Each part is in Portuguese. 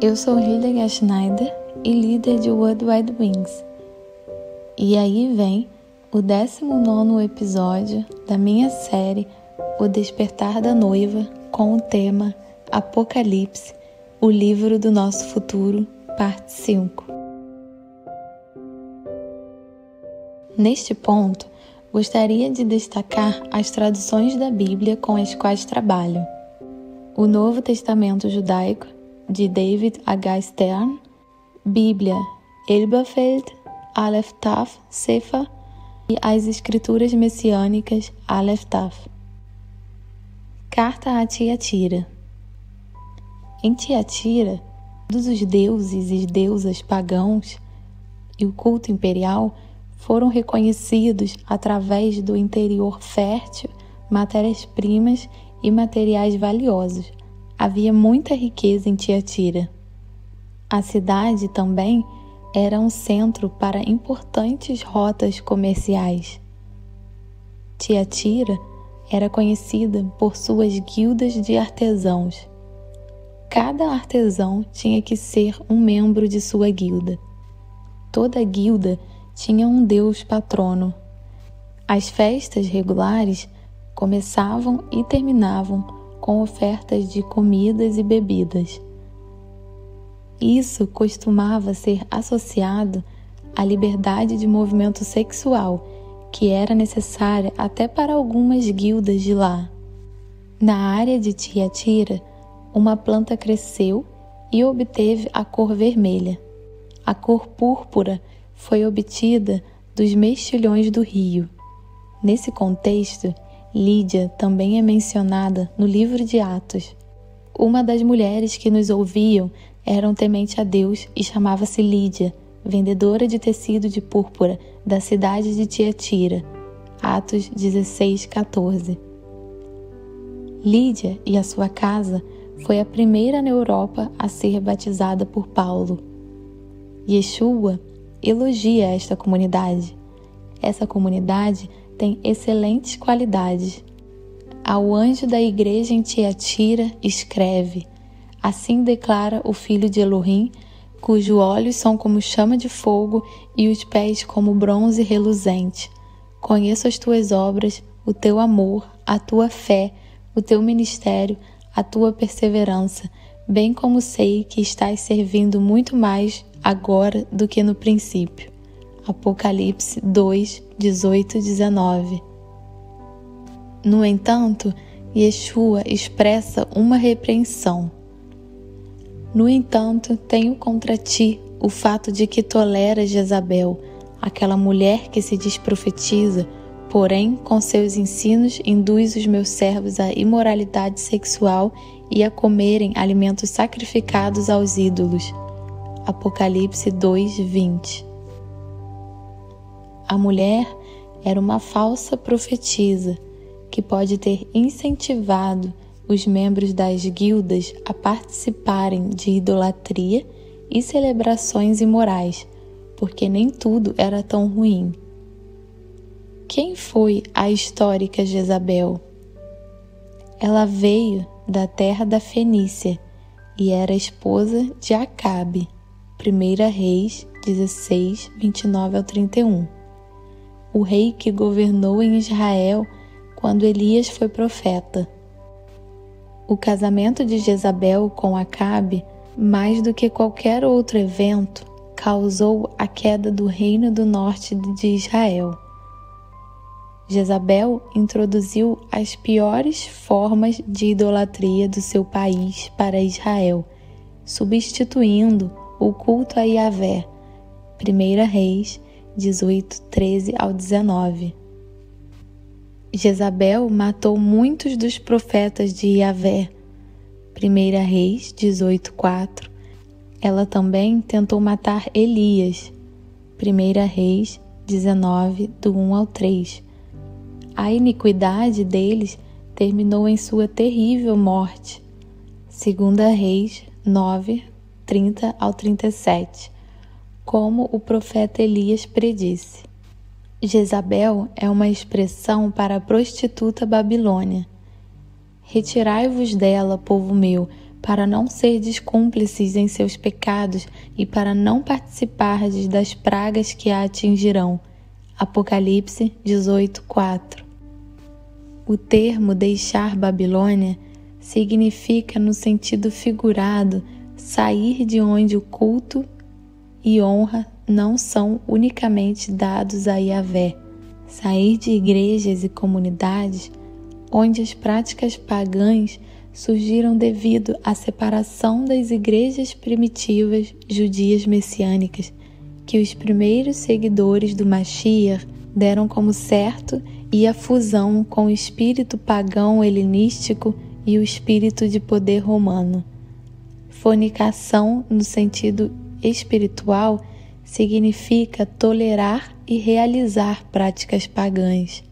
Eu sou Hilda Schneider e líder de World Wide Wings. E aí vem o 19º episódio da minha série O Despertar da Noiva, com o tema Apocalipse, o livro do nosso futuro, parte 5. Neste ponto, gostaria de destacar as traduções da Bíblia com as quais trabalho. O Novo Testamento Judaico, de David H. Stern, Bíblia Elberfeld, Aleph Taf Sefer e as Escrituras Messiânicas Aleph Taf. Carta a Tiatira. Em Tiatira, todos os deuses e deusas pagãos e o culto imperial foram reconhecidos através do interior fértil, matérias-primas e materiais valiosos. Havia muita riqueza em Tiatira. A cidade também era um centro para importantes rotas comerciais. Tiatira era conhecida por suas guildas de artesãos. Cada artesão tinha que ser um membro de sua guilda. Toda guilda tinha um deus patrono. As festas regulares começavam e terminavam com ofertas de comidas e bebidas. Isso costumava ser associado à liberdade de movimento sexual, que era necessária até para algumas guildas de lá. Na área de Tiatira, uma planta cresceu e obteve a cor vermelha. A cor púrpura foi obtida dos mexilhões do rio. Nesse contexto, Lídia também é mencionada no livro de Atos. Uma das mulheres que nos ouviam era um temente a Deus e chamava-se Lídia, vendedora de tecido de púrpura da cidade de Tiatira. Atos 16:14. Lídia e a sua casa foi a primeira na Europa a ser batizada por Paulo. Yeshua elogia esta comunidade. Essa comunidade tem excelentes qualidades. Ao anjo da igreja em Tiatira escreve: assim declara o Filho de Elohim, cujos olhos são como chama de fogo e os pés como bronze reluzente. Conheço as tuas obras, o teu amor, a tua fé, o teu ministério, a tua perseverança, bem como sei que estás servindo muito mais agora do que no princípio. Apocalipse 2, 18 e 19. No entanto, Yeshua expressa uma repreensão. No entanto, tenho contra ti o fato de que toleras Jezabel, aquela mulher que se diz profetiza, porém, com seus ensinos induz os meus servos à imoralidade sexual e a comerem alimentos sacrificados aos ídolos. Apocalipse 2, 20. A mulher era uma falsa profetisa que pode ter incentivado os membros das guildas a participarem de idolatria e celebrações imorais, porque nem tudo era tão ruim. Quem foi a histórica Jezabel? Ela veio da terra da Fenícia e era esposa de Acabe. 1 Reis 16, 29 ao 31. O rei que governou em Israel quando Elias foi profeta. O casamento de Jezabel com Acabe, mais do que qualquer outro evento, causou a queda do reino do norte de Israel. Jezabel introduziu as piores formas de idolatria do seu país para Israel, substituindo o culto a Yahvé. 1 Reis 18, 13 ao 19. Jezabel matou muitos dos profetas de Yahvé. 1 Reis 18, 4. Ela também tentou matar Elias. 1 Reis 19, do 1 ao 3. A iniquidade deles terminou em sua terrível morte. 2 Reis 9, 30 ao 37. Como o profeta Elias predisse. Jezabel é uma expressão para a prostituta Babilônia. Retirai-vos dela, povo meu, para não serdes cúmplices em seus pecados e para não participardes das pragas que a atingirão. Apocalipse 18:4. O termo deixar Babilônia significa, no sentido figurado, sair de onde o culto e honra não são unicamente dados a Yahvé, sair de igrejas e comunidades onde as práticas pagãs surgiram devido à separação das igrejas primitivas judias messiânicas, que os primeiros seguidores do Mashiach deram como certo, e a fusão com o espírito pagão helenístico e o espírito de poder romano. Fornicação, no sentido espiritual, significa tolerar e realizar práticas pagãs.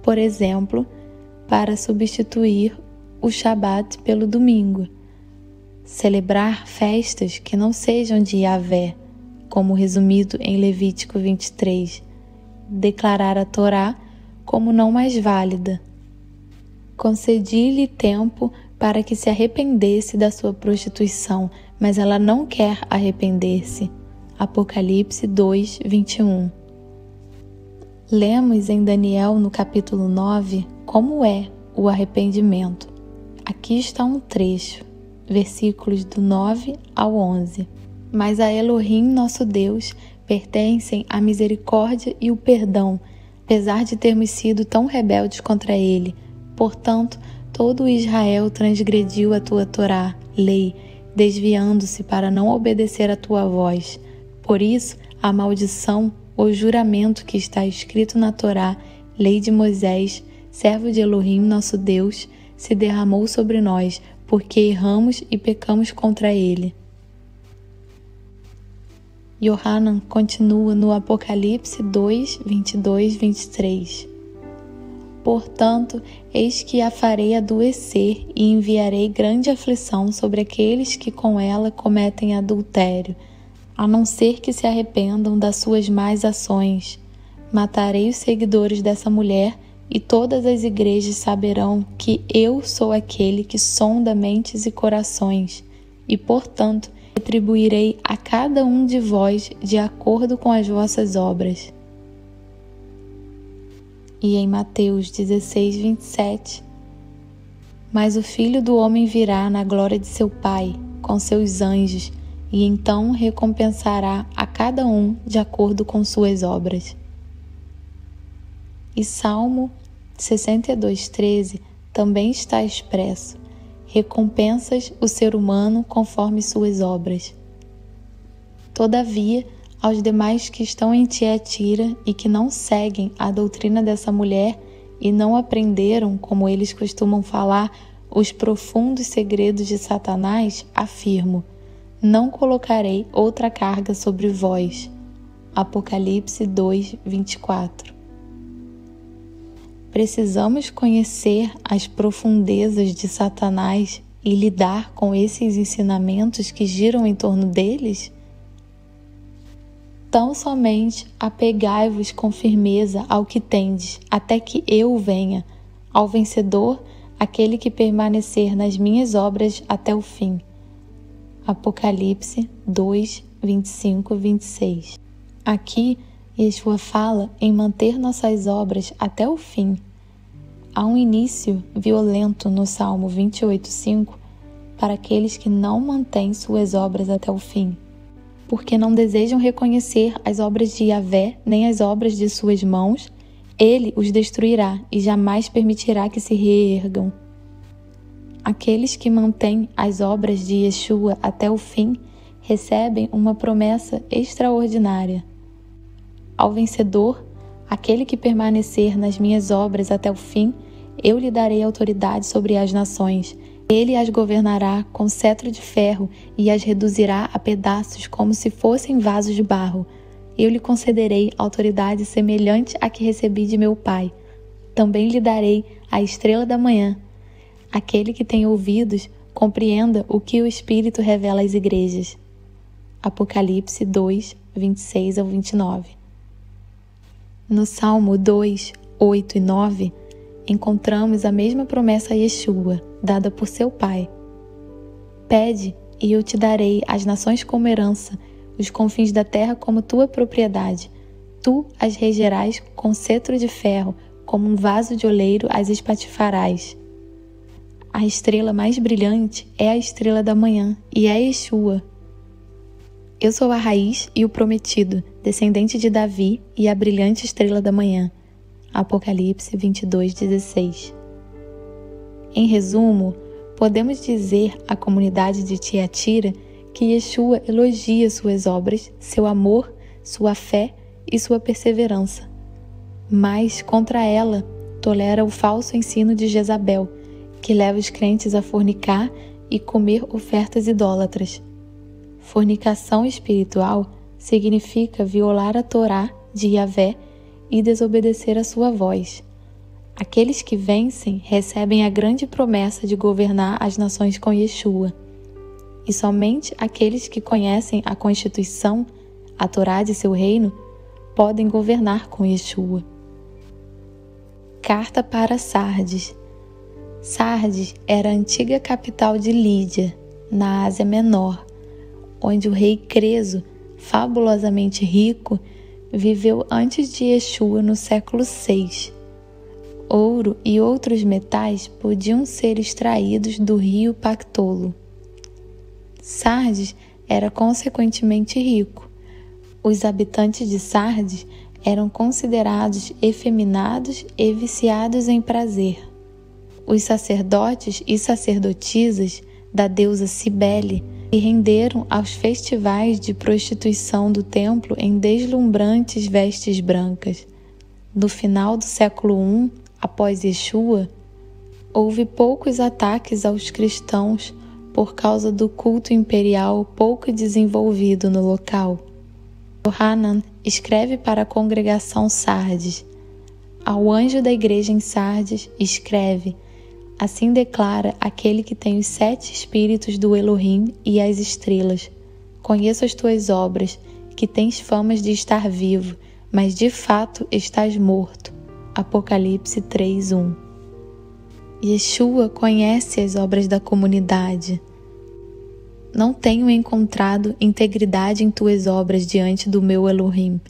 Por exemplo, para substituir o Shabat pelo domingo, celebrar festas que não sejam de Yahvé, como resumido em Levítico 23, declarar a Torá como não mais válida. Concedi-lhe tempo para que se arrependesse da sua prostituição, mas ela não quer arrepender-se. Apocalipse 2:21. Lemos em Daniel, no capítulo 9, como é o arrependimento. Aqui está um trecho, versículos do 9 ao 11. Mas a Elohim, nosso Deus, pertencem a misericórdia e o perdão, apesar de termos sido tão rebeldes contra ele. Portanto, todo Israel transgrediu a tua Torá, lei, desviando-se para não obedecer a tua voz. Por isso, a maldição, o juramento que está escrito na Torá, lei de Moisés, servo de Elohim, nosso Deus, se derramou sobre nós, porque erramos e pecamos contra ele. Yohanan continua no Apocalipse 2, 22, 23. Portanto, eis que a farei adoecer e enviarei grande aflição sobre aqueles que com ela cometem adultério, a não ser que se arrependam das suas más ações. Matarei os seguidores dessa mulher e todas as igrejas saberão que eu sou aquele que sonda mentes e corações, e, portanto, retribuirei a cada um de vós de acordo com as vossas obras. E em Mateus 16, 27, mas o Filho do Homem virá na glória de seu Pai, com seus anjos, e então recompensará a cada um de acordo com suas obras. E Salmo 62:13 também está expresso: recompensas o ser humano conforme suas obras. Todavia, aos demais que estão em Tiatira e que não seguem a doutrina dessa mulher e não aprenderam, como eles costumam falar, os profundos segredos de Satanás, afirmo: não colocarei outra carga sobre vós. Apocalipse 2, 24. Precisamos conhecer as profundezas de Satanás e lidar com esses ensinamentos que giram em torno deles? Tão somente apegai-vos com firmeza ao que tendes, até que eu venha, ao vencedor, aquele que permanecer nas minhas obras até o fim. Apocalipse 2, 25, 26. Aqui, Yeshua fala em manter nossas obras até o fim. Há um início violento no Salmo 28:5 para aqueles que não mantêm suas obras até o fim, porque não desejam reconhecer as obras de Yahvé nem as obras de suas mãos. Ele os destruirá e jamais permitirá que se reergam. Aqueles que mantêm as obras de Yeshua até o fim recebem uma promessa extraordinária. Ao vencedor, aquele que permanecer nas minhas obras até o fim, eu lhe darei autoridade sobre as nações. Ele as governará com cetro de ferro e as reduzirá a pedaços como se fossem vasos de barro. Eu lhe concederei autoridade semelhante à que recebi de meu Pai. Também lhe darei a estrela da manhã. Aquele que tem ouvidos, compreenda o que o Espírito revela às igrejas. Apocalipse 2, 26 ao 29. No Salmo 2, 8 e 9, encontramos a mesma promessa a Yeshua, dada por seu Pai. Pede, e eu te darei as nações como herança, os confins da terra como tua propriedade. Tu as regerás com cetro de ferro, como um vaso de oleiro as espatifarás. A estrela mais brilhante é a estrela da manhã, e é Yeshua. Eu sou a raiz e o prometido, descendente de Davi e a brilhante estrela da manhã. Apocalipse 22:16. Em resumo, podemos dizer à comunidade de Tiatira que Yeshua elogia suas obras, seu amor, sua fé e sua perseverança. Mas, contra ela, tolera o falso ensino de Jezabel, que leva os crentes a fornicar e comer ofertas idólatras. Fornicação espiritual significa violar a Torá de Yahvé e desobedecer a sua voz. Aqueles que vencem recebem a grande promessa de governar as nações com Yeshua. E somente aqueles que conhecem a Constituição, a Torá de seu reino, podem governar com Yeshua. Carta para Sardes. Sardes era a antiga capital de Lídia, na Ásia Menor, onde o rei Creso, fabulosamente rico, viveu antes de Yeshua no século VI. Ouro e outros metais podiam ser extraídos do rio Pactolo. Sardes era consequentemente rico. Os habitantes de Sardes eram considerados efeminados e viciados em prazer. Os sacerdotes e sacerdotisas da deusa Cibele se renderam aos festivais de prostituição do templo em deslumbrantes vestes brancas. No final do século I, após Yeshua, houve poucos ataques aos cristãos por causa do culto imperial pouco desenvolvido no local. Yohanan escreve para a congregação Sardes. Ao anjo da igreja em Sardes, escreve: assim declara aquele que tem os 7 espíritos do Elohim e as estrelas. Conheço as tuas obras, que tens famas de estar vivo, mas de fato estás morto. Apocalipse 3:1. Yeshua conhece as obras da comunidade. Não tenho encontrado integridade em tuas obras diante do meu Elohim.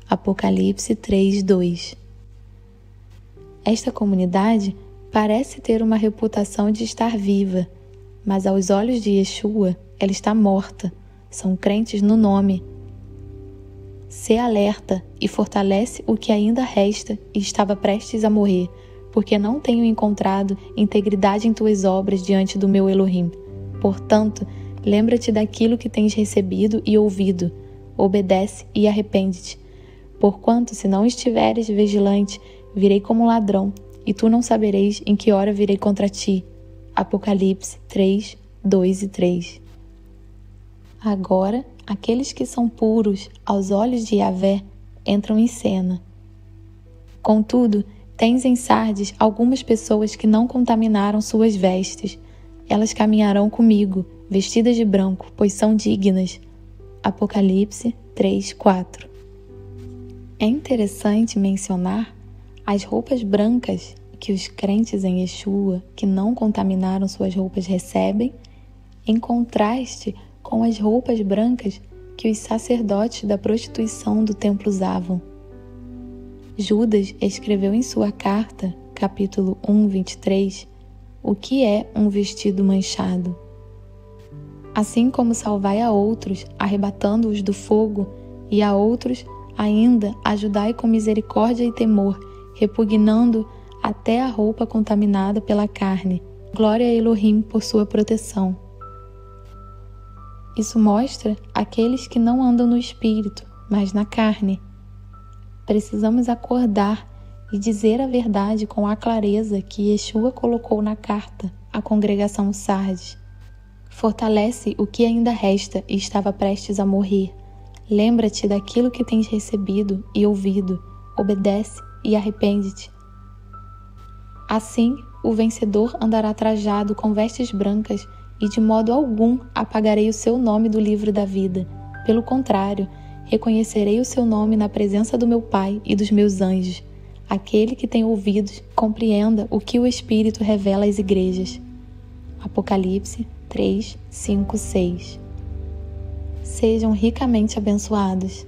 Apocalipse 3:2. Esta comunidade parece ter uma reputação de estar viva, mas aos olhos de Yeshua, ela está morta. São crentes no nome. Sê alerta e fortalece o que ainda resta e estava prestes a morrer, porque não tenho encontrado integridade em tuas obras diante do meu Elohim. Portanto, lembra-te daquilo que tens recebido e ouvido. Obedece e arrepende-te. Porquanto, se não estiveres vigilante, virei como ladrão, e tu não sabereis em que hora virei contra ti. Apocalipse 3:2 e 3. Agora, aqueles que são puros aos olhos de Yahvé entram em cena. Contudo, tens em Sardes algumas pessoas que não contaminaram suas vestes. Elas caminharão comigo, vestidas de branco, pois são dignas. Apocalipse 3:4. É interessante mencionar as roupas brancas que os crentes em Yeshua, que não contaminaram suas roupas, recebem, em contraste com as roupas brancas que os sacerdotes da prostituição do templo usavam. Judas escreveu em sua carta, capítulo 1:23, o que é um vestido manchado. Assim como salvai a outros, arrebatando-os do fogo, e a outros ainda ajudai com misericórdia e temor, repugnando até a roupa contaminada pela carne. Glória a Elohim por sua proteção. Isso mostra aqueles que não andam no espírito, mas na carne. Precisamos acordar e dizer a verdade com a clareza que Yeshua colocou na carta à congregação Sardes. Fortalece o que ainda resta e estava prestes a morrer. Lembra-te daquilo que tens recebido e ouvido. Obedece e arrepende-te. Assim, o vencedor andará trajado com vestes brancas e de modo algum apagarei o seu nome do livro da vida. Pelo contrário, reconhecerei o seu nome na presença do meu Pai e dos meus anjos. Aquele que tem ouvidos, compreenda o que o Espírito revela às igrejas. Apocalipse 3, 5, 6. Sejam ricamente abençoados.